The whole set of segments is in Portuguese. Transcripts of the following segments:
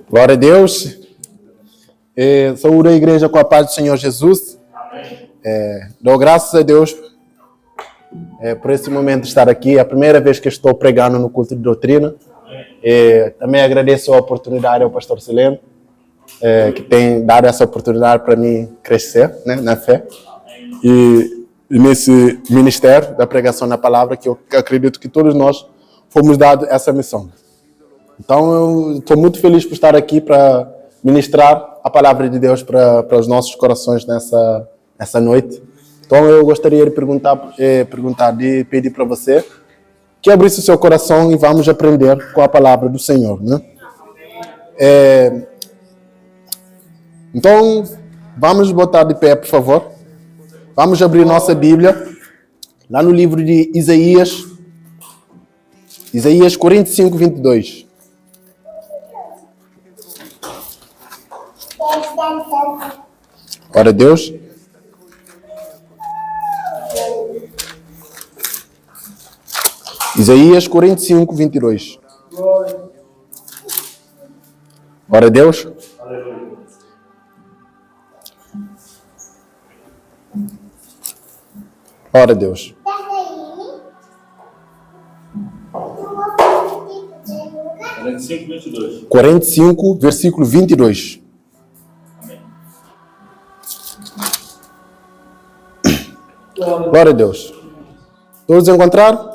Glória a Deus. Saúde a igreja com a paz do Senhor Jesus. Dou graças a Deus por esse momento de estar aqui. É a primeira vez que estou pregando no culto de doutrina. Também agradeço a oportunidade ao pastor Sileno, que tem dado essa oportunidade para mim crescer, né, na fé. E nesse ministério da pregação da palavra, que eu acredito que todos nós fomos dados essa missão. Então, eu estou muito feliz por estar aqui para ministrar a palavra de Deus para os nossos corações nessa noite. Então, eu gostaria de pedir para você que abrisse o seu coração e vamos aprender com a palavra do Senhor, né? Então, vamos botar de pé, por favor. Vamos abrir nossa Bíblia lá no livro de Isaías 45, 22. Glória a Deus. Isaías 45, 22. Glória a Deus. Glória a Deus. 45, 22. 45, versículo 22. Glória a Deus. Todos encontraram?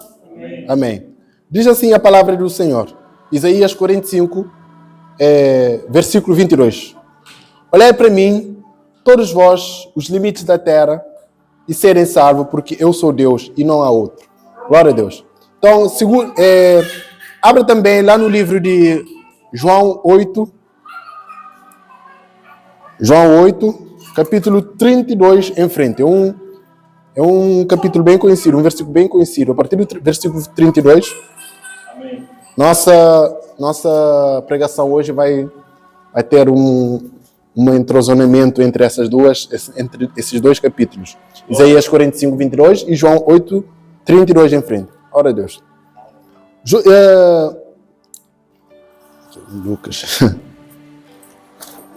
Amém. Diz assim a palavra do Senhor. Isaías 45, versículo 22. Olhai para mim, todos vós, os limites da terra, e serem salvos, porque eu sou Deus e não há outro. Glória a Deus. Então, abra também lá no livro de João 8. João 8, capítulo 32 em frente. É um capítulo bem conhecido, um versículo bem conhecido. A partir do versículo 32, amém. Nossa pregação hoje vai ter um entrosamento entre entre esses dois capítulos. Isaías 45, 22 e João 8, 32 em frente. Glória a Deus. Lucas.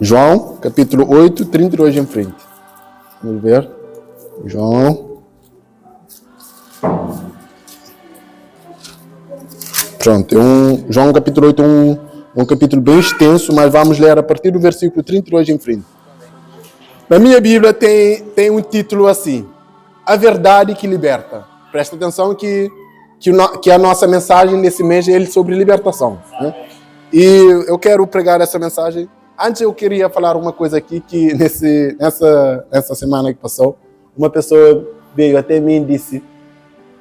João, capítulo 8, 32 em frente. Vamos ver. João. Pronto. João, capítulo 8, um capítulo bem extenso, mas vamos ler a partir do versículo 32 em frente. Na minha Bíblia tem um título assim: A Verdade que Liberta. Presta atenção que a nossa mensagem nesse mês é sobre libertação, né? E eu quero pregar essa mensagem. Antes eu queria falar uma coisa aqui, que nessa semana que passou, uma pessoa veio até mim e disse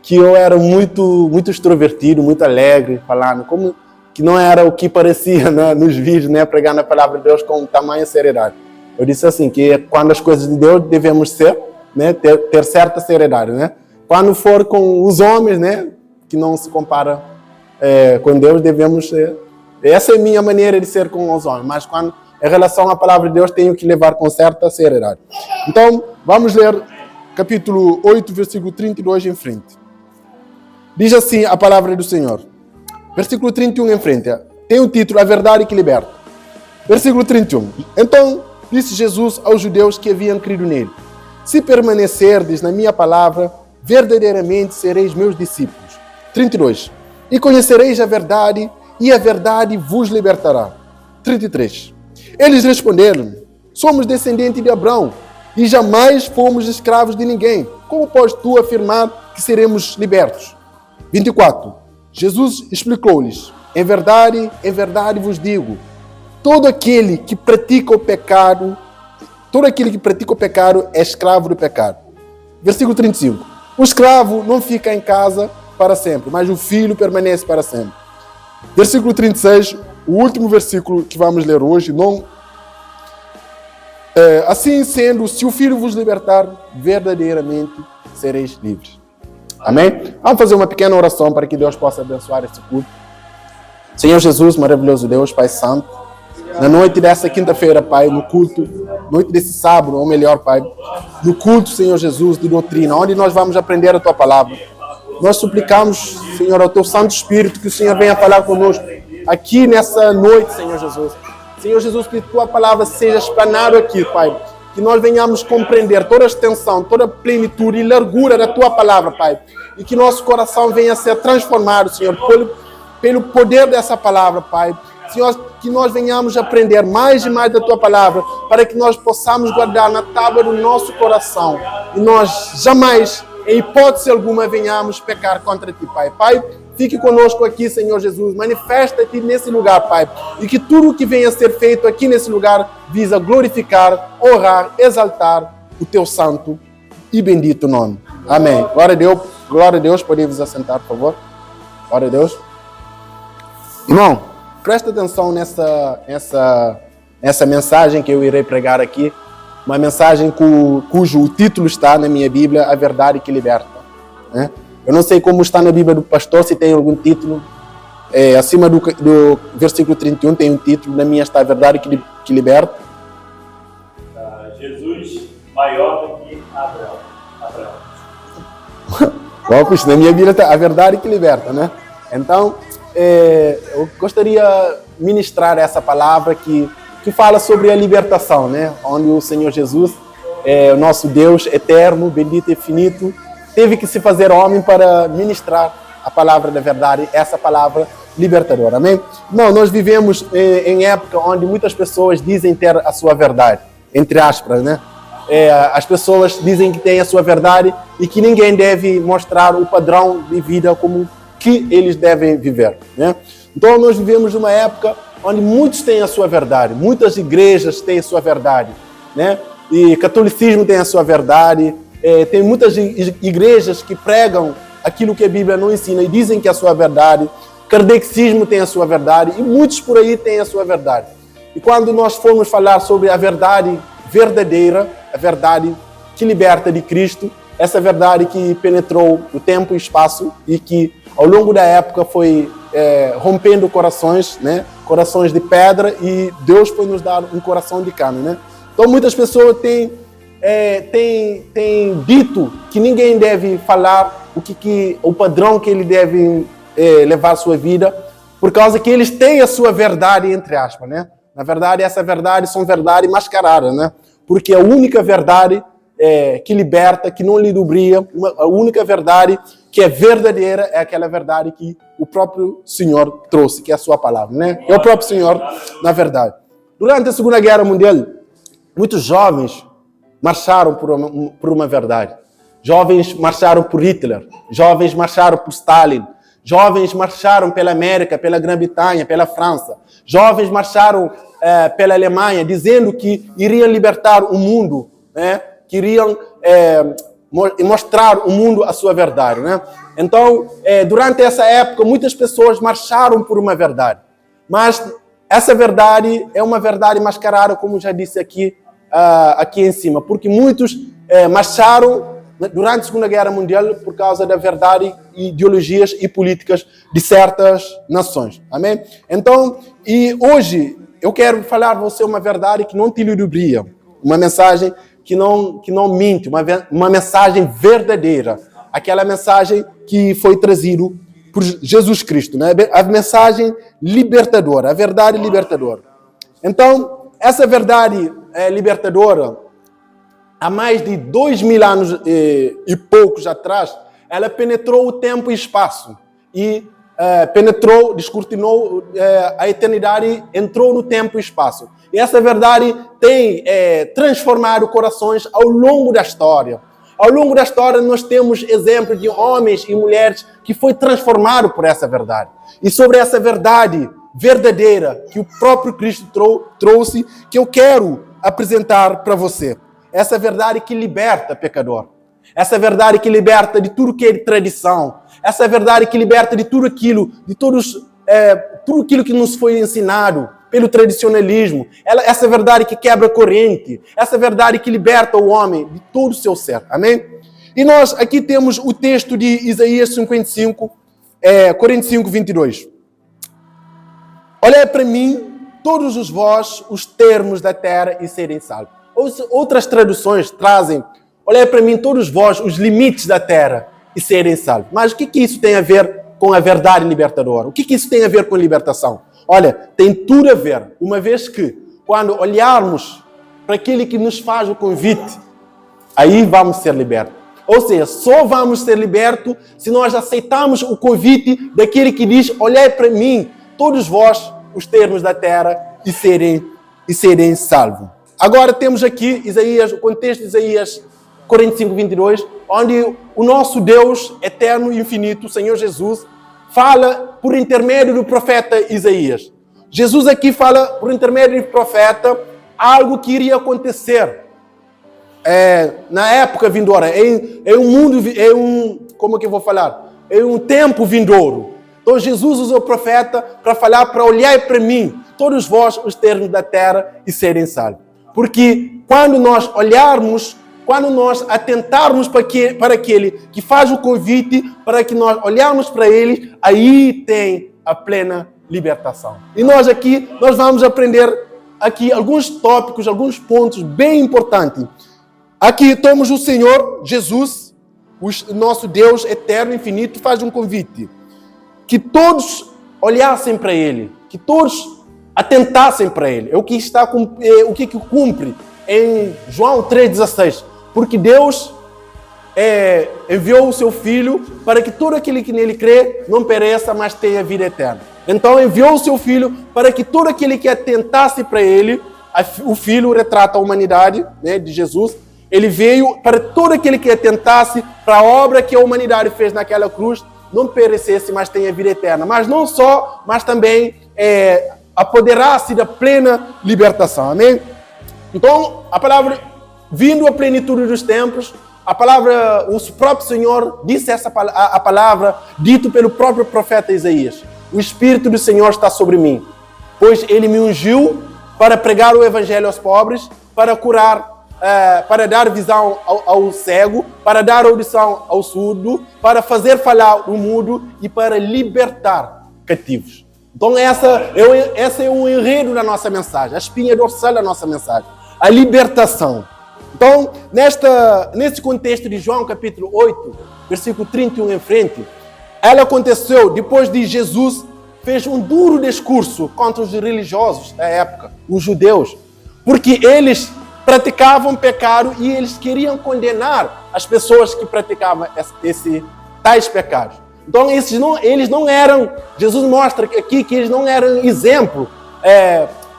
que eu era muito, muito extrovertido, muito alegre, falando, como que não era o que parecia, né, nos vídeos, né, pregando a palavra de Deus com tamanha seriedade. Eu disse assim, que quando as coisas de Deus devemos ser, né, ter certa seriedade, né? Quando for com os homens, né, que não se compara com Deus, devemos ser. Essa é a minha maneira de ser com os homens, mas quando em relação à palavra de Deus tenho que levar com certa seriedade. Então, vamos ler capítulo 8, versículo 32 em frente. Diz assim a palavra do Senhor. Versículo 31 em frente. Tem o título, A Verdade que Liberta. Versículo 31. Então, disse Jesus aos judeus que haviam crido nele: Se permanecerdes na minha palavra, verdadeiramente sereis meus discípulos. 32. E conhecereis a verdade, e a verdade vos libertará. 33. Eles responderam: Somos descendentes de Abraão, e jamais fomos escravos de ninguém. Como podes tu afirmar que seremos libertos? 24. Jesus explicou-lhes: em verdade vos digo, todo aquele que pratica o pecado é escravo do pecado. Versículo 35. O escravo não fica em casa para sempre, mas o filho permanece para sempre. Versículo 36, o último versículo que vamos ler hoje. Assim sendo, se o filho vos libertar, verdadeiramente sereis livres. Amém? Vamos fazer uma pequena oração para que Deus possa abençoar esse culto. Senhor Jesus, maravilhoso Deus, Pai Santo, na noite dessa quinta-feira, Pai, no culto, noite desse sábado, ou melhor, Pai, no culto, Senhor Jesus, de doutrina, onde nós vamos aprender a Tua palavra. Nós suplicamos, Senhor, ao Teu Santo Espírito, que o Senhor venha falar conosco, aqui nessa noite, Senhor Jesus. Senhor Jesus, que Tua palavra seja explanada aqui, Pai. Que nós venhamos compreender toda a extensão, toda a plenitude e largura da Tua palavra, Pai. E que nosso coração venha a ser transformado, Senhor, pelo poder dessa palavra, Pai. Senhor, que nós venhamos aprender mais e mais da Tua palavra, para que nós possamos guardar na tábua do nosso coração. E nós jamais, em hipótese alguma, venhamos pecar contra Ti, Pai. Pai, fique conosco aqui, Senhor Jesus. Manifesta-te nesse lugar, Pai. E que tudo o que venha a ser feito aqui nesse lugar visa glorificar, honrar, exaltar o Teu santo e bendito nome. Amém. Glória a Deus. Glória a Deus. Podemos assentar, por favor. Glória a Deus. Irmão, presta atenção nessa mensagem que eu irei pregar aqui. Uma mensagem cujo título está na minha Bíblia, A Verdade que Liberta. Né? Eu não sei como está na Bíblia do pastor, se tem algum título. Acima do versículo 31 tem um título, na minha está A Verdade que Liberta. Jesus maior do que Abraão. Puxa, na minha Bíblia está A Verdade que Liberta, né? Então, eu gostaria de ministrar essa palavra que fala sobre a libertação, né? Onde o Senhor Jesus, o nosso Deus eterno, bendito e infinito, teve que se fazer homem para ministrar a palavra da verdade, essa palavra libertadora, amém? Não, nós vivemos em época onde muitas pessoas dizem ter a sua verdade, entre aspas, né? As pessoas dizem que têm a sua verdade e que ninguém deve mostrar o padrão de vida como que eles devem viver, né? Então nós vivemos uma época onde muitos têm a sua verdade, muitas igrejas têm a sua verdade, né? E catolicismo tem a sua verdade, tem muitas igrejas que pregam aquilo que a Bíblia não ensina e dizem que é a sua verdade, kardecicismo tem a sua verdade e muitos por aí têm a sua verdade. E quando nós formos falar sobre a verdade verdadeira, a verdade que liberta de Cristo, essa verdade que penetrou o tempo e espaço e que ao longo da época foi rompendo corações, né? Corações de pedra, e Deus foi nos dar um coração de carne, né? Então muitas pessoas têm dito que ninguém deve falar o padrão que ele deve levar a sua vida, por causa que eles têm a sua verdade, entre aspas, né? Na verdade, essa verdade são verdades mascaradas, né? Porque a única verdade que liberta, que não lhe lubria, a única verdade que é verdadeira é aquela verdade que o próprio Senhor trouxe, que é a sua palavra, né? É o próprio Senhor, na verdade. Durante a Segunda Guerra Mundial, muitos jovens marcharam por uma verdade. Jovens marcharam por Hitler, jovens marcharam por Stalin, jovens marcharam pela América, pela Grã-Bretanha, pela França, jovens marcharam pela Alemanha, dizendo que iriam libertar o mundo, né? Que iriam mostrar ao mundo a sua verdade, né? Então, durante essa época, muitas pessoas marcharam por uma verdade. Mas essa verdade é uma verdade mascarada, como já disse aqui em cima, porque muitos marcharam durante a Segunda Guerra Mundial por causa da verdade, ideologias e políticas de certas nações. Amém? Então, e hoje eu quero falar a você uma verdade que não te ludibria, uma mensagem que não mente, uma mensagem verdadeira, aquela mensagem que foi trazida por Jesus Cristo, né? A mensagem libertadora, a verdade libertadora. Então, essa verdade libertadora, há mais de 2000 anos e poucos atrás, ela penetrou o tempo e espaço e descortinou a eternidade, entrou no tempo e espaço. E essa verdade tem transformado corações ao longo da história. Ao longo da história nós temos exemplos de homens e mulheres que foi transformado por essa verdade. E sobre essa verdade verdadeira que o próprio Cristo trouxe, que eu quero apresentar para você. Essa verdade que liberta pecador. Essa verdade que liberta de tudo que é de tradição. Essa verdade que liberta de tudo aquilo, tudo aquilo que nos foi ensinado pelo tradicionalismo. Essa verdade que quebra a corrente. Essa verdade que liberta o homem de todo o seu ser. Amém? E nós aqui temos o texto de Isaías 55, 45, 22. Olhai para mim, todos os vós, os termos da terra, e serem salvos. Outras traduções trazem: olhai para mim, todos vós, os limites da terra, e serem salvos. Mas o que isso tem a ver com a verdade libertadora. O que isso tem a ver com libertação? Olha, tem tudo a ver, uma vez que quando olharmos para aquele que nos faz o convite, aí vamos ser libertos. Ou seja, só vamos ser libertos se nós aceitarmos o convite daquele que diz: olhai para mim, todos vós, os termos da terra, e serem salvos. Agora temos aqui Isaías, o contexto de Isaías 45, 22, onde o nosso Deus eterno e infinito, o Senhor Jesus, fala por intermédio do profeta Isaías. Jesus aqui fala por intermédio do profeta algo que iria acontecer na época vindoura, como que eu vou falar? Em um tempo vindouro. Então Jesus usou o profeta para falar, para olhar para mim, todos vós, os termos da terra, e serem salvos. Porque quando nós olharmos, quando nós atentarmos para aquele que faz o convite, para que nós olharmos para ele, aí tem a plena libertação. E nós vamos aprender aqui alguns tópicos, alguns pontos bem importantes. Aqui temos o Senhor Jesus, o nosso Deus eterno, infinito, faz um convite. Que todos olhassem para ele, que todos atentassem para ele. É o que cumpre em João 3,16. Porque Deus enviou o seu Filho para que todo aquele que nele crê não pereça, mas tenha vida eterna. Então enviou o seu Filho para que todo aquele que atentasse para ele, o Filho retrata a humanidade, né, de Jesus. Ele veio para todo aquele que atentasse para a obra que a humanidade fez naquela cruz, não perecesse, mas tenha vida eterna. Mas não só, mas também apoderasse da plena libertação. Amém? Então, a palavra, vindo à plenitude dos tempos, a palavra, o próprio Senhor disse a palavra, dito pelo próprio profeta Isaías: o Espírito do Senhor está sobre mim, pois Ele me ungiu para pregar o Evangelho aos pobres, para curar, para dar visão ao cego, para dar audição ao surdo, para fazer falar o mudo e para libertar cativos. Então essa é o enredo da nossa mensagem, a espinha dorsal da nossa mensagem, a libertação. Então, nesse contexto de João capítulo 8, versículo 31 em frente, ela aconteceu depois de Jesus fez um duro discurso contra os religiosos da época, os judeus, porque eles praticavam pecado e eles queriam condenar as pessoas que praticavam tais pecados. Então, eles não eram, Jesus mostra aqui que eles não eram exemplo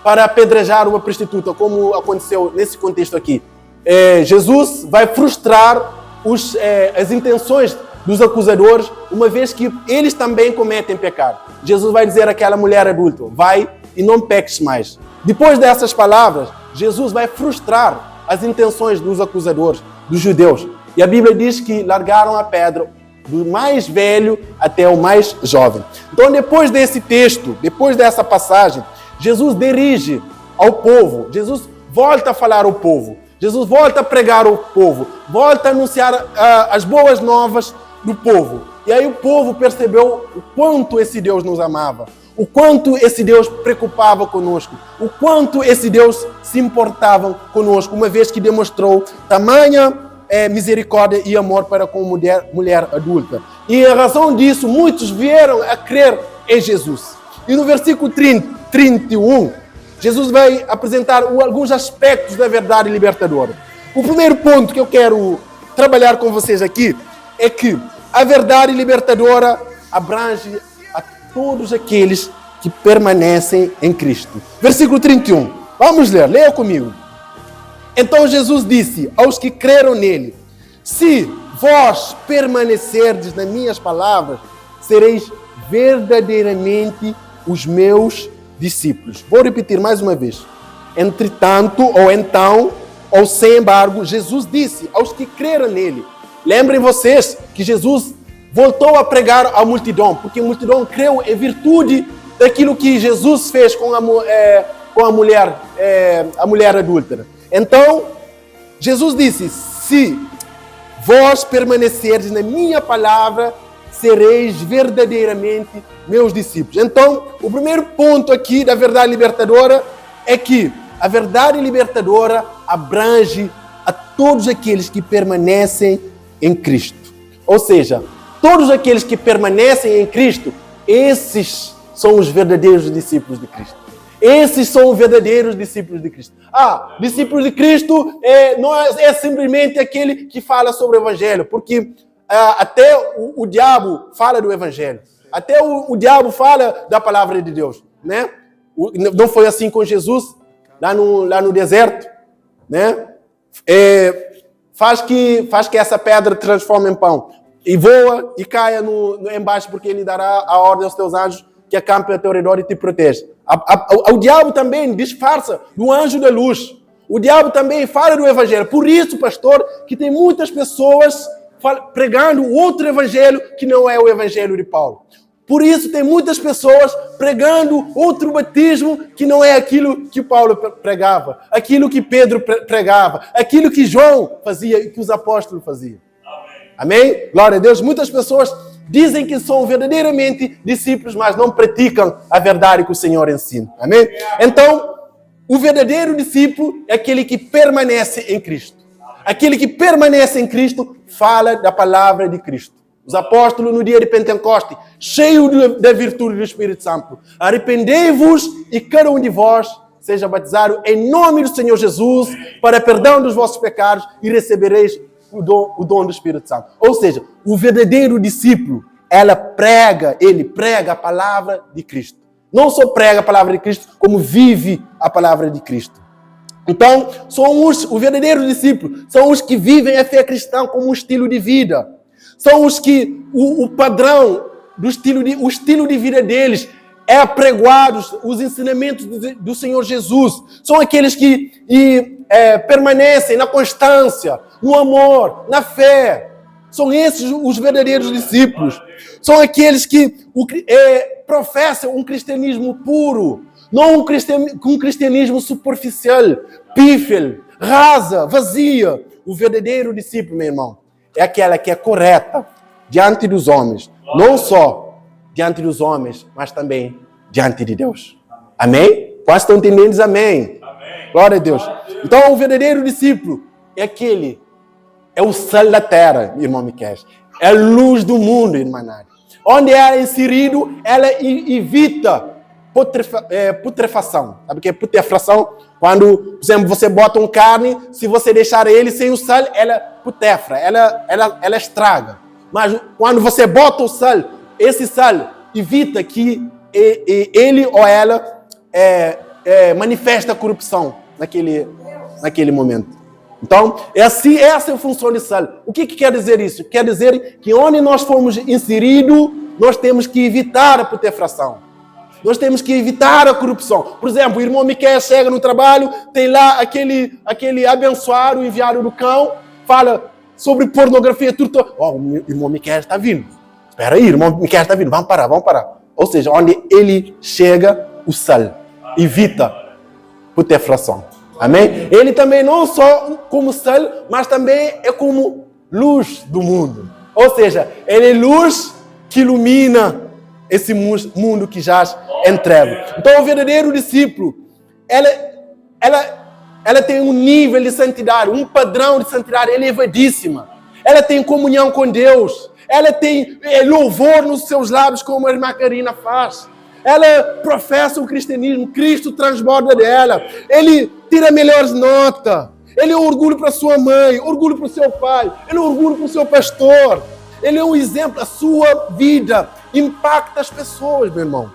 para apedrejar uma prostituta, como aconteceu nesse contexto aqui. Jesus vai frustrar as intenções dos acusadores, uma vez que eles também cometem pecado. Jesus vai dizer àquela mulher adulta: vai e não peques mais. Depois dessas palavras, Jesus vai frustrar as intenções dos acusadores, dos judeus. E a Bíblia diz que largaram a pedra do mais velho até o mais jovem. Então, depois desse texto, depois dessa passagem, Jesus dirige ao povo, Jesus volta a falar ao povo, Jesus volta a pregar ao povo, volta a anunciar as boas novas do povo. E aí o povo percebeu o quanto esse Deus nos amava, o quanto esse Deus preocupava conosco, o quanto esse Deus se importava conosco, uma vez que demonstrou tamanha misericórdia e amor para com mulher adulta. E em razão disso, muitos vieram a crer em Jesus. E no versículo 31, Jesus vai apresentar alguns aspectos da verdade libertadora. O primeiro ponto que eu quero trabalhar com vocês aqui é que a verdade libertadora abrange a todos aqueles que permanecem em Cristo. Versículo 31. Vamos ler, leia comigo. Então Jesus disse aos que creram nele: se vós permanecerdes nas minhas palavras, sereis verdadeiramente os meus discípulos. Vou repetir mais uma vez. Entretanto, ou então, ou sem embargo, Jesus disse aos que creram nele. Lembrem vocês que Jesus voltou a pregar à multidão, porque a multidão creu em virtude daquilo que Jesus fez com a mulher adúltera. Então, Jesus disse: se vós permanecerdes na minha palavra, sereis verdadeiramente meus discípulos. Então, o primeiro ponto aqui da verdade libertadora é que a verdade libertadora abrange a todos aqueles que permanecem em Cristo. Ou seja, Todos aqueles que permanecem em Cristo, esses são os verdadeiros discípulos de Cristo. Esses são os verdadeiros discípulos de Cristo. Discípulos de Cristo não é simplesmente aquele que fala sobre o Evangelho, porque até o diabo fala do Evangelho. Até o diabo fala da palavra de Deus, né? Não foi assim com Jesus, lá no deserto, né? Faz que essa pedra transforme em pão. E voa e caia embaixo, porque ele dará a ordem aos teus anjos que acampem ao teu redor e te protege. O diabo também disfarça do anjo da luz. O diabo também fala do Evangelho. Por isso, pastor, que tem muitas pessoas pregando outro Evangelho que não é o Evangelho de Paulo. Por isso, tem muitas pessoas pregando outro batismo que não é aquilo que Paulo pregava, aquilo que Pedro pregava, aquilo que João fazia e que os apóstolos faziam. Amém? Glória a Deus. Muitas pessoas dizem que são verdadeiramente discípulos, mas não praticam a verdade que o Senhor ensina. Amém? Então, o verdadeiro discípulo é aquele que permanece em Cristo. Aquele que permanece em Cristo fala da palavra de Cristo. Os apóstolos no dia de Pentecoste, cheios da virtude do Espírito Santo, arrependei-vos e cada um de vós seja batizado em nome do Senhor Jesus para perdão dos vossos pecados e recebereis o dom do Espírito Santo. Ou seja, o verdadeiro discípulo, ele prega a palavra de Cristo. Não só prega a palavra de Cristo, como vive a palavra de Cristo. Então, o verdadeiro discípulo são os que vivem a fé cristã como um estilo de vida. São os que o padrão o estilo de vida deles é apregoados os ensinamentos do Senhor Jesus. São aqueles que permanecem na constância, no amor, na fé. São esses os verdadeiros discípulos. São aqueles que professam um cristianismo puro, não um cristianismo superficial, pífio, rasa, vazia. O verdadeiro discípulo, meu irmão, é aquela que é correta diante dos homens. Não só diante dos homens, mas também diante de Deus. Amém? Quase estão entendendo? Diz amém. Glória a Deus. Então, o verdadeiro discípulo é o sal da terra, irmão Miquel. É a luz do mundo, irmã Nádia. Onde ela é inserido, ela evita putrefação. Sabe o que é putrefação? Quando, por exemplo, você bota uma carne, se você deixar ele sem o sal, ela putefra, ela estraga. Mas quando você bota o sal, esse sal evita que ele ou ela manifesta a corrupção naquele momento. Então, essa é a função de sal. O que quer dizer isso? Quer dizer que onde nós formos inseridos, nós temos que evitar a putrefação. Nós temos que evitar a corrupção. Por exemplo, o irmão Miquel chega no trabalho, tem lá aquele abençoado, enviado do cão, fala sobre pornografia, tudo. O irmão Miquel está vindo. Espera aí, irmão Miquel está vindo. Vamos parar. Ou seja, onde ele chega, o sal evita putrefação. Amém? Ele também não só como sal, mas também é como luz do mundo. Ou seja, ele é luz que ilumina esse mundo que jaz em trevas. Então, o verdadeiro discípulo, ela tem um nível de santidade, um padrão de santidade elevadíssima. Ela tem comunhão com Deus. Ela tem louvor nos seus lábios, como a irmã Karina faz. Ela professa o cristianismo, Cristo transborda dela. Ele tira melhores notas. Ele é um orgulho para sua mãe, orgulho para o seu pai. Ele é um orgulho para o seu pastor. Ele é um exemplo. A sua vida impacta as pessoas, meu irmão.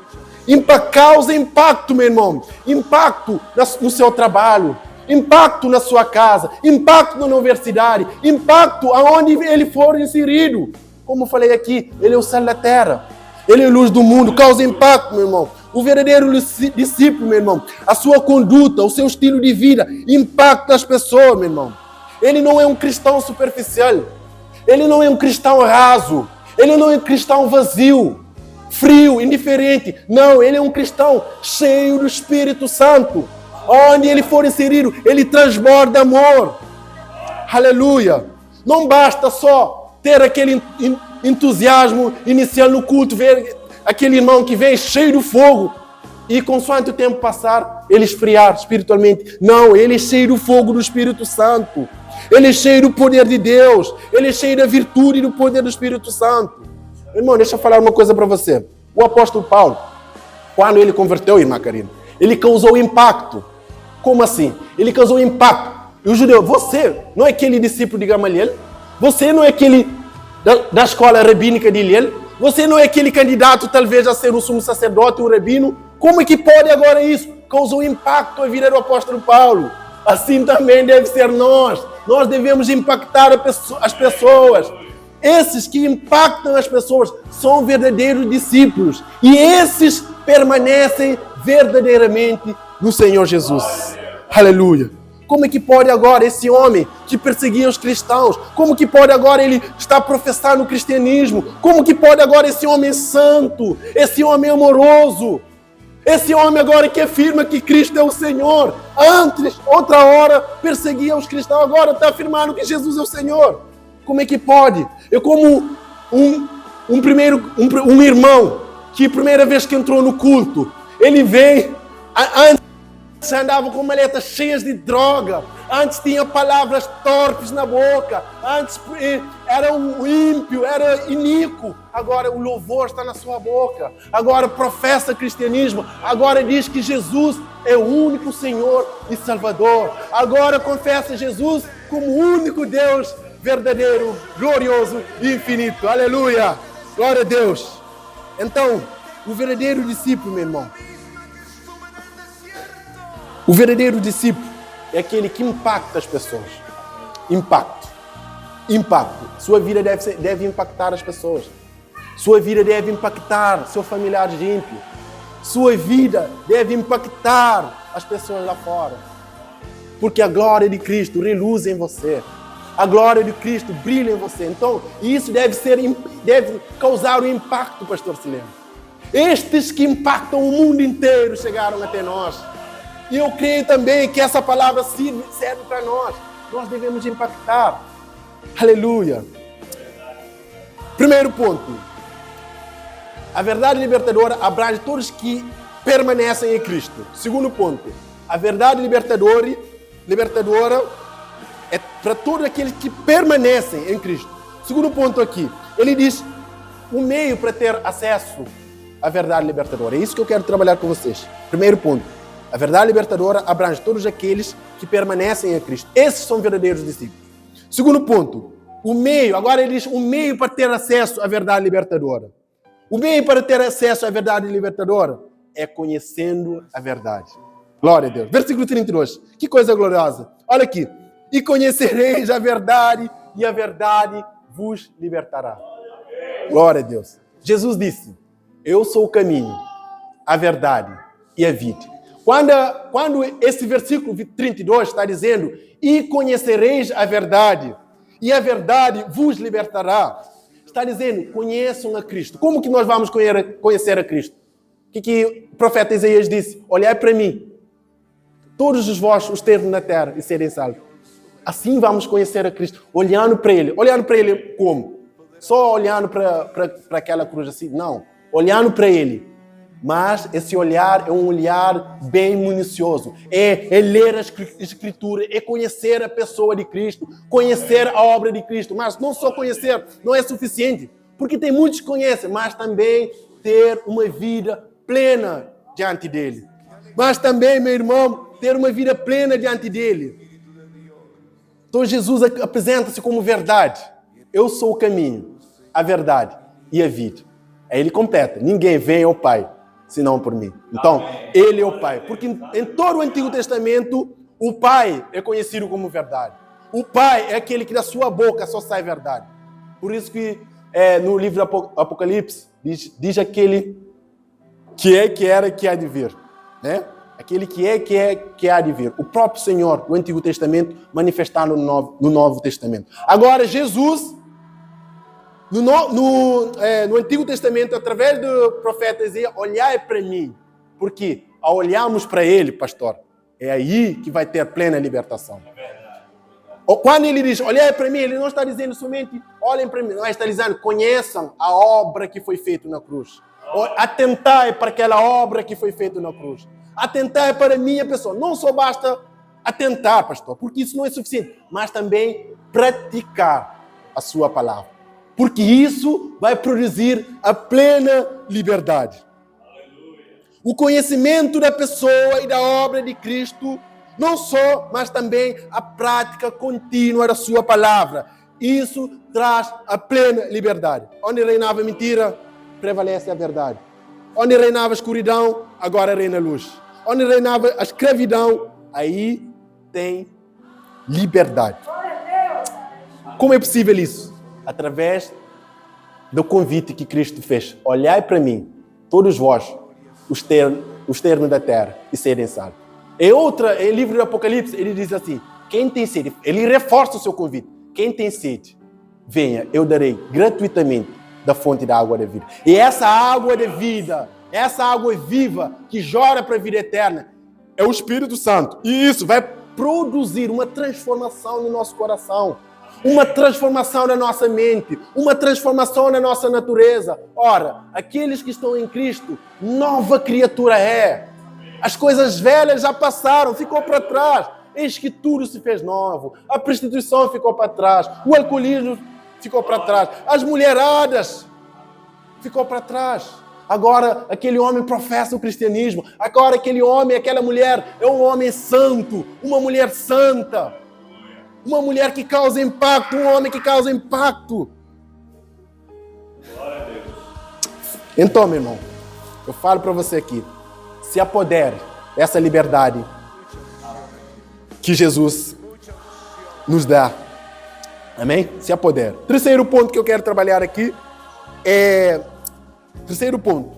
Causa impacto, meu irmão. Impacto no seu trabalho. Impacto na sua casa. Impacto na universidade. Impacto aonde ele for inserido. Como eu falei aqui, ele é o sal da terra. Ele é a luz do mundo, causa impacto, meu irmão. O verdadeiro discípulo, meu irmão, a sua conduta, o seu estilo de vida, impacta as pessoas, meu irmão. Ele não é um cristão superficial. Ele não é um cristão raso. Ele não é um cristão vazio, frio, indiferente. Não, ele é um cristão cheio do Espírito Santo. Onde ele for inserido, ele transborda amor. Aleluia. Não basta só ter aquele entusiasmo inicial no culto, ver aquele irmão que vem cheio de fogo e consoante o tempo passar, ele esfriar espiritualmente. Não, ele é cheio do fogo do Espírito Santo. Ele é cheio do poder de Deus. Ele é cheio da virtude e do poder do Espírito Santo. Irmão, deixa eu falar uma coisa para você. O apóstolo Paulo, quando ele converteu, irmã Karina, ele causou impacto. Como assim? Ele causou impacto. E o judeu, você não é aquele discípulo de Gamaliel? Você não é aquele da escola rabínica de Hillel? Você não é aquele candidato talvez a ser o sumo sacerdote, o rabino? Como é que pode agora isso? Causou impacto a vida do apóstolo Paulo. Assim também deve ser nós. Nós devemos impactar as pessoas. Esses que impactam as pessoas são verdadeiros discípulos. E esses permanecem verdadeiramente no Senhor Jesus. Aleluia. Como é que pode agora esse homem que perseguia os cristãos? Como que pode agora ele estar professando o cristianismo? Como que pode agora esse homem santo, esse homem amoroso, esse homem agora que afirma que Cristo é o Senhor, antes, outra hora, perseguia os cristãos, agora está afirmando que Jesus é o Senhor? Como é que pode? Eu como um irmão que primeira vez que entrou no culto, ele vem, antes andava com maletas cheias de droga, antes tinha palavras torpes na boca, antes era um ímpio, era iníquo, agora o louvor está na sua boca, agora professa cristianismo, agora diz que Jesus é o único Senhor e Salvador, agora confessa Jesus como o único Deus verdadeiro, glorioso e infinito. Aleluia! Glória a Deus! Então, o verdadeiro discípulo, meu irmão, o verdadeiro discípulo é aquele que impacta as pessoas. Impacto. Sua vida deve impactar as pessoas. Sua vida deve impactar seu familiar ímpio. Sua vida deve impactar as pessoas lá fora. Porque a glória de Cristo reluz em você. A glória de Cristo brilha em você. Então, isso deve causar um impacto, pastor Sileno. Estes que impactam o mundo inteiro chegaram até nós. E eu creio também que essa palavra serve para nós. Nós devemos impactar. Aleluia. Primeiro ponto. A verdade libertadora abrange todos que permanecem em Cristo. Segundo ponto. A verdade libertadora é para todos aqueles que permanecem em Cristo. Segundo ponto aqui. Ele diz o meio para ter acesso à verdade libertadora. É isso que eu quero trabalhar com vocês. Primeiro ponto. A verdade libertadora abrange todos aqueles que permanecem em Cristo. Esses são verdadeiros discípulos. Segundo ponto, o meio. Agora ele diz o meio para ter acesso à verdade libertadora. O meio para ter acesso à verdade libertadora é conhecendo a verdade. Glória a Deus. Versículo 32. Que coisa gloriosa. Olha aqui. E conhecereis a verdade, e a verdade vos libertará. Glória a Deus. Jesus disse, eu sou o caminho, a verdade e a vida. Quando esse versículo 32 está dizendo, e conhecereis a verdade, e a verdade vos libertará, está dizendo, conheçam a Cristo. Como que nós vamos conhecer a Cristo? O que o profeta Isaías disse? Olhai para mim, todos os vossos os termos na terra e serem salvos. Assim vamos conhecer a Cristo, olhando para Ele. Olhando para Ele como? Só olhando para aquela cruz assim? Não, olhando para Ele. Mas esse olhar é um olhar bem minucioso. É ler a Escritura, é conhecer a pessoa de Cristo, conhecer a obra de Cristo. Mas não só conhecer, não é suficiente. Porque tem muitos que conhecem, mas também ter uma vida plena diante dele. Mas também, meu irmão, ter uma vida plena diante dele. Então Jesus apresenta-se como verdade. Eu sou o caminho, a verdade e a vida. Aí ele completa. Ninguém vem ao Pai senão por mim. Então, Ele é o Pai. Porque em todo o Antigo Testamento, o Pai é conhecido como verdade. O Pai é aquele que da sua boca só sai verdade. Por isso que no livro do Apocalipse, diz aquele que é, que era, que há de vir. Né? Aquele que é, que há de vir. O próprio Senhor, do Antigo Testamento, manifestado no Novo Testamento. Agora, Jesus... No Antigo Testamento, através do profeta Isaías, olhai para mim. Porque ao olharmos para ele, pastor, é aí que vai ter plena libertação. Quando ele diz, olhai para mim, ele não está dizendo somente, olhem para mim. Não, ele está dizendo, conheçam a obra que foi feita na cruz. Atentai para aquela obra que foi feita na cruz. Atentai para a minha pessoa. Não só basta atentar, pastor, porque isso não é suficiente. Mas também praticar a sua palavra. porque isso vai produzir a plena liberdade. O conhecimento da pessoa e da obra de Cristo, não só, mas também a prática contínua da sua palavra. Isso traz a plena liberdade. Onde reinava a mentira, prevalece a verdade. Onde reinava a escuridão, agora reina a luz. Onde reinava a escravidão, aí tem liberdade. Como é possível isso? Através do convite que Cristo fez. Olhai para mim, todos vós, os termos da terra, e serem salvos. Em livro do Apocalipse, ele diz assim, quem tem sede, ele reforça o seu convite. Quem tem sede, venha, eu darei gratuitamente da fonte da água da vida. E essa água da vida, essa água viva que jorra para a vida eterna, é o Espírito Santo. E isso vai produzir uma transformação no nosso coração, uma transformação na nossa mente, uma transformação na nossa natureza. Ora, aqueles que estão em Cristo, nova criatura é. As coisas velhas já passaram, ficou para trás. Eis que tudo se fez novo. A prostituição ficou para trás. O alcoolismo ficou para trás. As mulheradas ficou para trás. Agora aquele homem professa o cristianismo. Agora aquele homem, aquela mulher é um homem santo, uma mulher santa. Uma mulher que causa impacto, um homem que causa impacto. Então, meu irmão, eu falo para você aqui, se apodere dessa liberdade que Jesus nos dá. Amém? Se apodere. Terceiro ponto que eu quero trabalhar aqui é... Terceiro ponto.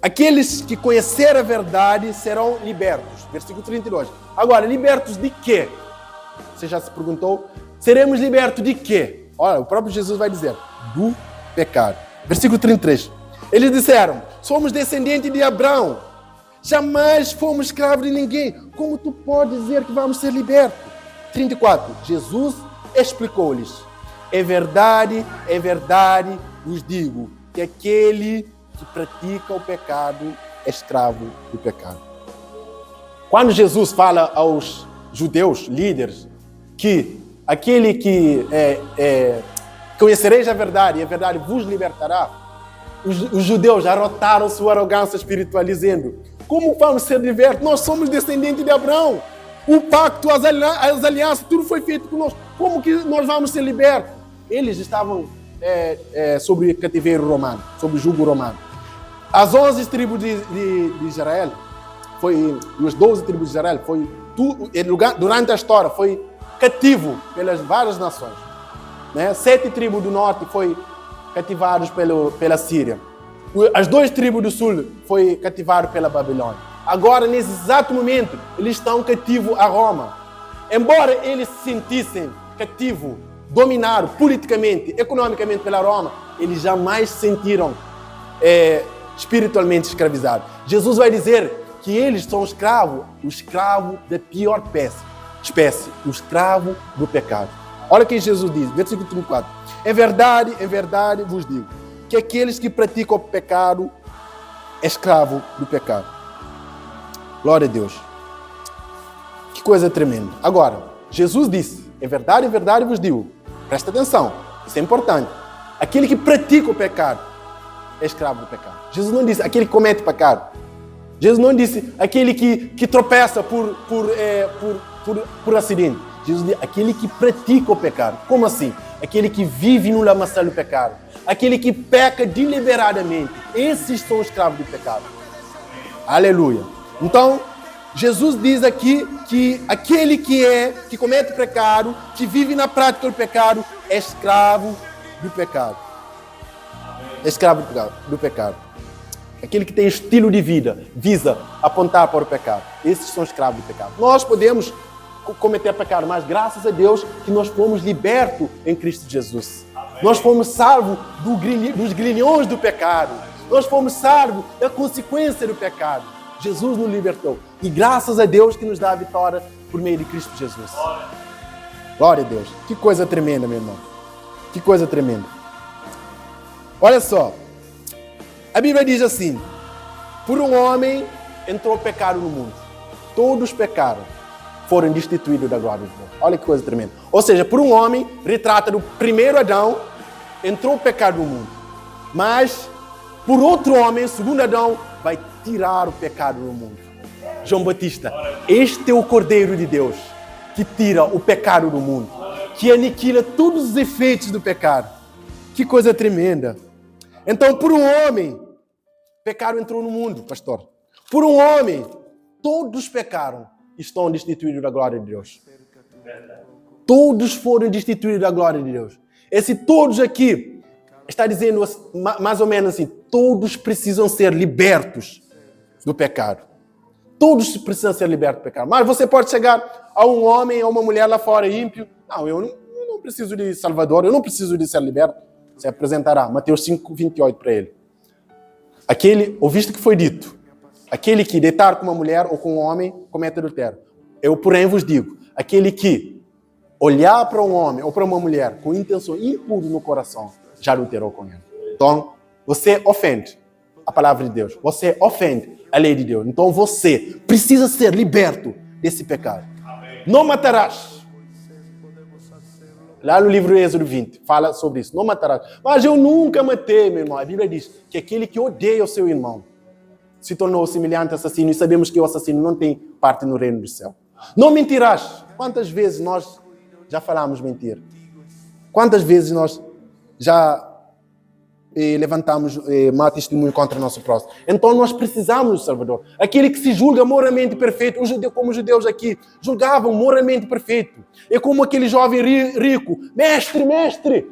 Aqueles que conhecerem a verdade serão libertos. Versículo 32. Agora, libertos de quê? Você já se perguntou? Seremos libertos de quê? Olha, o próprio Jesus vai dizer, do pecado. Versículo 33. Eles disseram, somos descendentes de Abraão. Jamais fomos escravos de ninguém. Como tu podes dizer que vamos ser libertos? 34. Jesus explicou-lhes, é verdade, vos digo, que aquele que pratica o pecado é escravo do pecado. Quando Jesus fala aos judeus, líderes, que aquele que conhecereis a verdade e a verdade vos libertará, os judeus arrotaram sua arrogância espiritual dizendo, como vamos ser libertos? Nós somos descendentes de Abraão. O pacto, as alianças, tudo foi feito por nós. Como que nós vamos ser libertos? Eles estavam sobre o cativeiro romano, sobre o jugo romano. As 11 tribos de Israel, os 12 tribos de Israel, durante a história, foi cativo pelas várias nações. Né? 7 tribos do norte foi cativados pela Síria. As 2 tribos do sul foi cativado pela Babilônia. Agora, nesse exato momento, eles estão cativos a Roma. Embora eles se sentissem cativos, dominados politicamente, economicamente pela Roma, eles jamais se sentiram espiritualmente escravizados. Jesus vai dizer que eles são escravos, o escravo da pior espécie, o escravo do pecado. Olha o que Jesus diz, versículo 34. É verdade vos digo, que aqueles que praticam o pecado é escravo do pecado. Glória a Deus. Que coisa tremenda. Agora, Jesus disse, é verdade vos digo, presta atenção, isso é importante. Aquele que pratica o pecado é escravo do pecado. Jesus não disse aquele que comete pecado. Jesus não disse aquele que tropeça por acidente. Jesus disse aquele que pratica o pecado. Como assim? Aquele que vive no lamaçal do pecado. Aquele que peca deliberadamente. Esses são escravos do pecado. Aleluia. Então, Jesus diz aqui que aquele que comete pecado, que vive na prática do pecado, é escravo do pecado. É escravo do pecado. Aquele que tem estilo de vida, visa apontar para o pecado. Esses são escravos do pecado. Nós podemos cometer pecado, mas graças a Deus que nós fomos libertos em Cristo Jesus. Amém. Nós fomos salvos dos grilhões do pecado. Nós fomos salvos da consequência do pecado. Jesus nos libertou. E graças a Deus que nos dá a vitória por meio de Cristo Jesus. Glória a Deus. Que coisa tremenda, meu irmão. Que coisa tremenda. Olha só. A Bíblia diz assim, por um homem entrou o pecado no mundo. Todos pecaram, foram destituídos da glória de Deus. Olha que coisa tremenda. Ou seja, por um homem, retrata do primeiro Adão, entrou o pecado no mundo. Mas, por outro homem, segundo Adão, vai tirar o pecado do mundo. João Batista, este é o Cordeiro de Deus, que tira o pecado do mundo, que aniquila todos os efeitos do pecado. Que coisa tremenda. Então, por um homem, pecado entrou no mundo, pastor. Por um homem, todos pecaram e estão destituídos da glória de Deus. Todos foram destituídos da glória de Deus. Esse todos aqui está dizendo mais ou menos assim, todos precisam ser libertos do pecado. Todos precisam ser libertos do pecado. Mas você pode chegar a um homem, a uma mulher lá fora ímpio. Não, eu não preciso de Salvador, eu não preciso de ser liberto. Você apresentará Mateus 5:28 para ele. Ouviste o que foi dito? Aquele que deitar com uma mulher ou com um homem comete adultério. Eu, porém, vos digo, aquele que olhar para um homem ou para uma mulher com intenção impura no coração, já adulterou com ele. Então, você ofende a palavra de Deus. Você ofende a lei de Deus. Então, você precisa ser liberto desse pecado. Amém. Não matarás. Lá no livro Êxodo 20, fala sobre isso. Não matarás. Mas eu nunca matei, meu irmão. A Bíblia diz que aquele que odeia o seu irmão se tornou semelhante assassino. E sabemos que o assassino não tem parte no reino do céu. Não mentirás. Quantas vezes nós já falamos mentira? Quantas vezes nós já levantamos mau testemunho contra o nosso próximo? Então nós precisamos do Salvador. Aquele que se julga moralmente perfeito, como os judeus aqui, julgavam moralmente perfeito. É como aquele jovem rico. Mestre,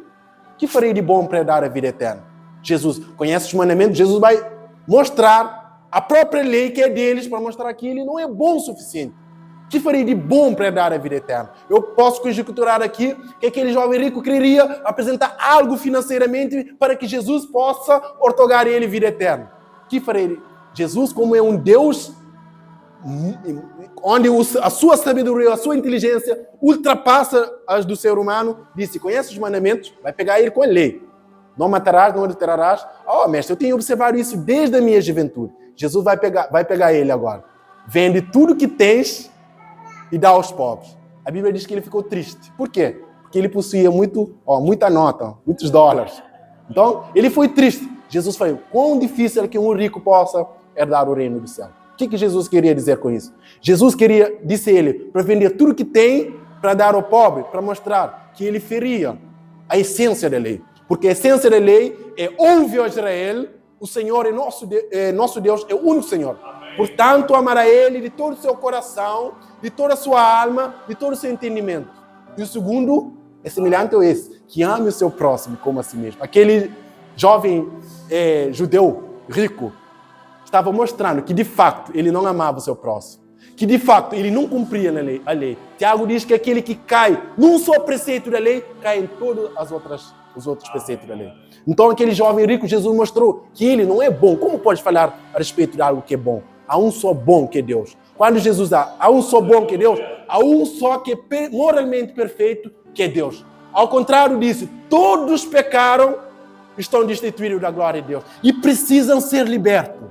que farei de bom para dar a vida eterna? Jesus conhece os mandamentos, Jesus vai mostrar a própria lei que é deles para mostrar que ele não é bom o suficiente. Que farei de bom para dar a vida eterna? Eu posso conjecturar aqui que aquele jovem rico queria apresentar algo financeiramente para que Jesus possa outorgar a ele vida eterna. Que farei? Jesus, como é um Deus onde a sua sabedoria, a sua inteligência ultrapassa as do ser humano, disse, conhece os mandamentos? Vai pegar ele com a lei. Não matarás, não adulterarás. Mestre, eu tenho observado isso desde a minha juventude. Jesus vai pegar ele agora. Vende tudo que tens e dá aos pobres. A Bíblia diz que ele ficou triste. Por quê? Porque ele possuía muita nota, muitos dólares. Então, ele foi triste. Jesus falou, quão difícil é que um rico possa herdar o reino do céu. O que Jesus queria dizer com isso? Jesus disse a ele, para vender tudo que tem, para dar ao pobre, para mostrar que ele feria a essência da lei. Porque a essência da lei é, ouve, ó Israel, o Senhor é nosso Deus, é o único Senhor. Portanto, amará ele de todo o seu coração, de toda a sua alma, de todo o seu entendimento. E o segundo é semelhante a esse, que ame o seu próximo como a si mesmo. Aquele jovem judeu rico estava mostrando que, de fato, ele não amava o seu próximo. Que, de fato, ele não cumpria a lei. Tiago diz que aquele que cai num só preceito da lei, cai em todos os outros preceitos da lei. Então, aquele jovem rico, Jesus mostrou que ele não é bom. Como pode falar a respeito de algo que é bom? Há um só bom que é Deus. Quando Jesus há um só bom que é Deus, há um só que é moralmente perfeito, que é Deus. Ao contrário disso, todos pecaram, estão destituídos da glória de Deus e precisam ser libertos.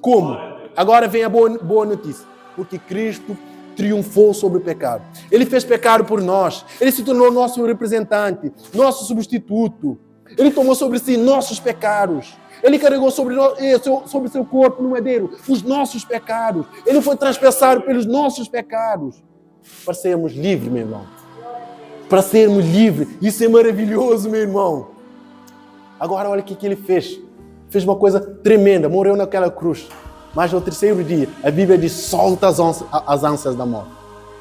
Como? Agora vem a boa notícia. Porque Cristo triunfou sobre o pecado. Ele fez pecado por nós. Ele se tornou nosso representante, nosso substituto. Ele tomou sobre si nossos pecados. Ele carregou sobre seu corpo no madeiro os nossos pecados. Ele foi transpassado pelos nossos pecados. Para sermos livres, meu irmão. Para sermos livres. Isso é maravilhoso, meu irmão. Agora, olha o que ele fez. Fez uma coisa tremenda. Morreu naquela cruz. Mas no terceiro dia, a Bíblia diz, solta as ânsias da morte.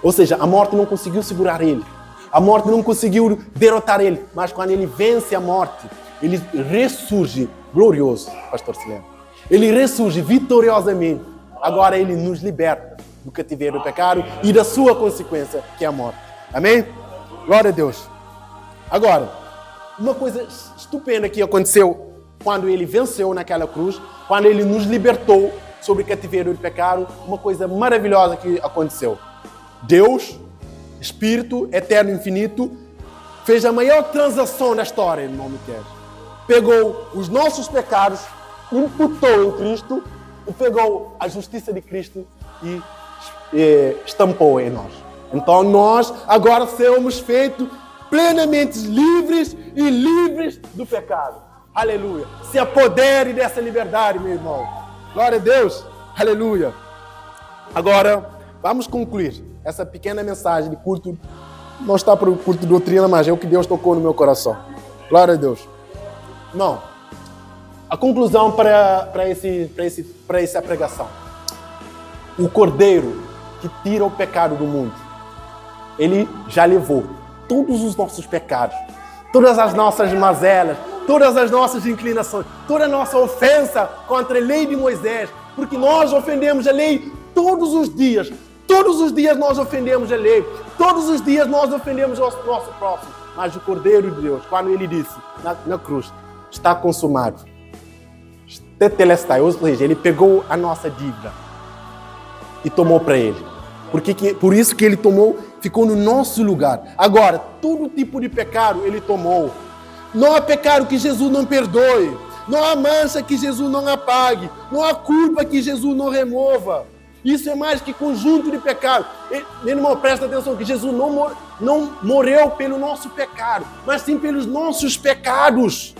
Ou seja, a morte não conseguiu segurar ele. A morte não conseguiu derrotar ele. Mas quando ele vence a morte, ele ressurge glorioso, pastor Sileno. Ele ressurge vitoriosamente. Agora ele nos liberta do cativeiro do pecado e da sua consequência, que é a morte. Amém? Glória a Deus. Agora, uma coisa estupenda que aconteceu quando ele venceu naquela cruz, quando ele nos libertou sobre o cativeiro do pecado, uma coisa maravilhosa que aconteceu. Deus, Espírito eterno e infinito, fez a maior transação da história, em nome de Deus. Pegou os nossos pecados, imputou em Cristo e pegou a justiça de Cristo e estampou em nós. Então nós agora somos feitos plenamente livres e livres do pecado. Aleluia. Se apodere dessa liberdade, meu irmão. Glória a Deus. Aleluia. Agora, vamos concluir essa pequena mensagem de culto. Não está para o culto de doutrina, mas é o que Deus tocou no meu coração. Glória a Deus. Não. A conclusão para essa pregação. O Cordeiro que tira o pecado do mundo, ele já levou todos os nossos pecados, todas as nossas mazelas, todas as nossas inclinações, toda a nossa ofensa contra a lei de Moisés, porque nós ofendemos a lei todos os dias. Todos os dias nós ofendemos a lei, todos os dias nós ofendemos o nosso próximo. Mas o Cordeiro de Deus, quando ele disse na cruz, está consumado, tetelestai, ou seja, ele pegou a nossa dívida e tomou para ele. Por isso que ele tomou, ficou no nosso lugar. Agora, todo tipo de pecado ele tomou. Não há pecado que Jesus não perdoe. Não há mancha que Jesus não apague. Não há culpa que Jesus não remova. Isso é mais que conjunto de pecado. Meu irmão, presta atenção que Jesus não morreu pelo nosso pecado, mas sim pelos nossos pecados.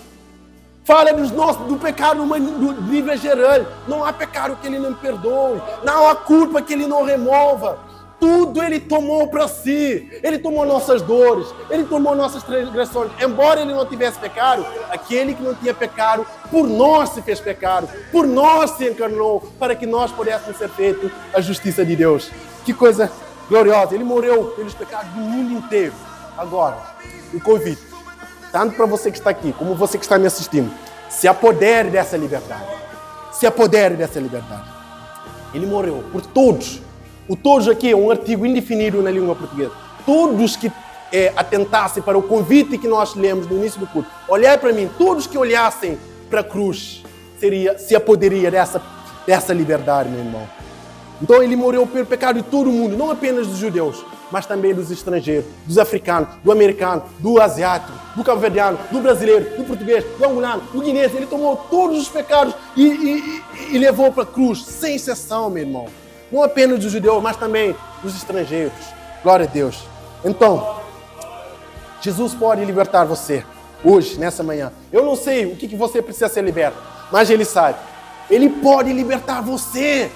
Fala do pecado do nível geral. Não há pecado que ele não perdoe. Não há culpa que ele não remova. Tudo ele tomou para si. Ele tomou nossas dores. Ele tomou nossas transgressões. Embora ele não tivesse pecado, aquele que não tinha pecado, por nós se fez pecado. Por nós se encarnou, para que nós pudéssemos ser feitos a justiça de Deus. Que coisa gloriosa. Ele morreu pelos pecados do mundo inteiro. Agora, o convite, tanto para você que está aqui, como você que está me assistindo, se apodere dessa liberdade. Se apodere dessa liberdade. Ele morreu por todos. O todos aqui é um artigo indefinido na língua portuguesa. Todos que atentassem para o convite que nós lemos no início do culto, olhar para mim, todos que olhassem para a cruz, se apoderia dessa liberdade, meu irmão. Então ele morreu pelo pecado de todo mundo, não apenas dos judeus, mas também dos estrangeiros, dos africanos, do americano, do asiático, do cabo-verdiano, do brasileiro, do português, do angolano, do guinense. Ele tomou todos os pecados e levou para a cruz, sem exceção, meu irmão. Não apenas dos judeus, mas também dos estrangeiros. Glória a Deus. Então, Jesus pode libertar você hoje, nessa manhã. Eu não sei o que você precisa ser liberto, mas Ele sabe. Ele pode libertar você.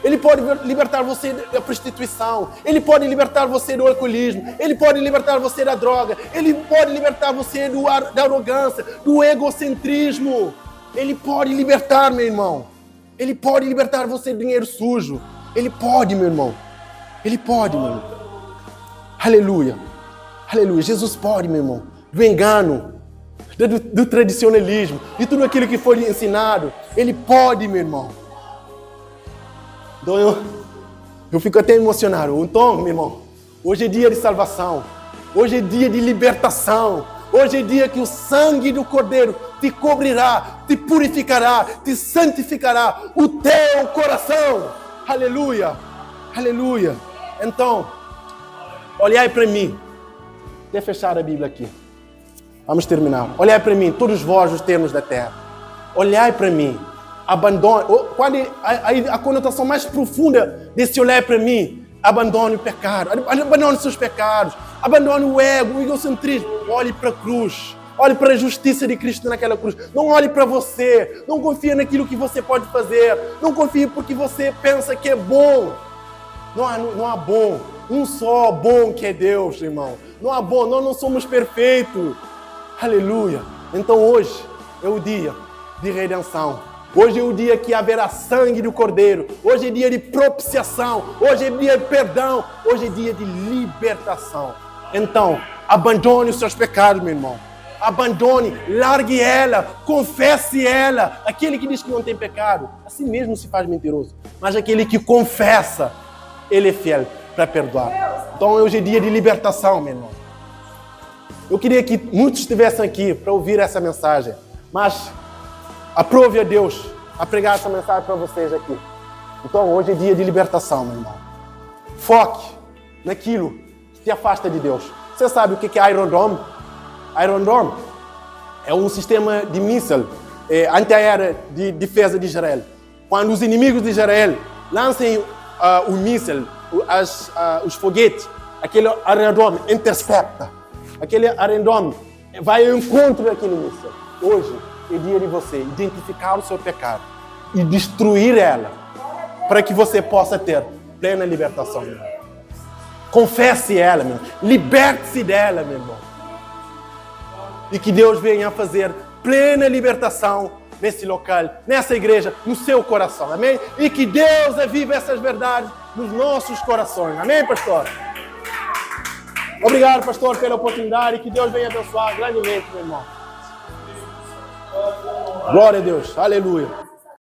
Ele pode libertar você da prostituição. Ele pode libertar você do alcoolismo. Ele pode libertar você da droga. Ele pode libertar você da arrogância, do egocentrismo. Ele pode libertar, meu irmão. Ele pode libertar você do dinheiro sujo. Ele pode, meu irmão. Ele pode, meu irmão. Aleluia. Aleluia. Jesus pode, meu irmão. Do engano, do tradicionalismo, de tudo aquilo que foi ensinado. Ele pode, meu irmão. Então eu fico até emocionado. Então, meu irmão, hoje é dia de salvação. Hoje é dia de libertação. Hoje é dia que o sangue do Cordeiro te cobrirá, te purificará, te santificará o teu coração. Aleluia, aleluia. Então, olhai para mim. Deixa eu fechar a Bíblia aqui. Vamos terminar. Olhai para mim, todos vós os termos da terra. Olhai para mim. Abandone. A conotação mais profunda desse olhar para mim. Abandone o pecado. Abandone os seus pecados. Abandone o ego, o egocentrismo. Olhe para a cruz. Olhe para a justiça de Cristo naquela cruz. Não olhe para você. Não confie naquilo que você pode fazer. Não confie porque você pensa que é bom. Não há bom. Um só bom que é Deus, irmão. Não há bom. Nós não somos perfeitos. Aleluia. Então hoje é o dia de redenção. Hoje é o dia que haverá sangue do Cordeiro. Hoje é dia de propiciação. Hoje é dia de perdão. Hoje é dia de libertação. Então, abandone os seus pecados, meu irmão. Abandone, largue ela, confesse ela. Aquele que diz que não tem pecado, assim mesmo se faz mentiroso. Mas aquele que confessa, ele é fiel para perdoar. Então hoje é dia de libertação, meu irmão. Eu queria que muitos estivessem aqui para ouvir essa mensagem. Mas aprove a Deus a pregar essa mensagem para vocês aqui. Então hoje é dia de libertação, meu irmão. Foque naquilo que te afasta de Deus. Você sabe o que é Iron Dome? Iron Dome é um sistema de míssil antiaéreo de defesa de Israel. Quando os inimigos de Israel lancem o míssil, os foguetes, aquele Iron Dome intercepta aquele arrendome, vai ao encontro daquele míssil. Hoje é dia de você identificar o seu pecado e destruir ela, para que você possa ter plena libertação, meu irmão. Confesse ela, meu irmão. Liberte-se dela, meu irmão. E que Deus venha fazer plena libertação nesse local, nessa igreja, no seu coração, amém? E que Deus avive essas verdades nos nossos corações, amém, pastor? Obrigado, pastor, pela oportunidade e que Deus venha abençoar grandemente, meu irmão. Glória a Deus, aleluia.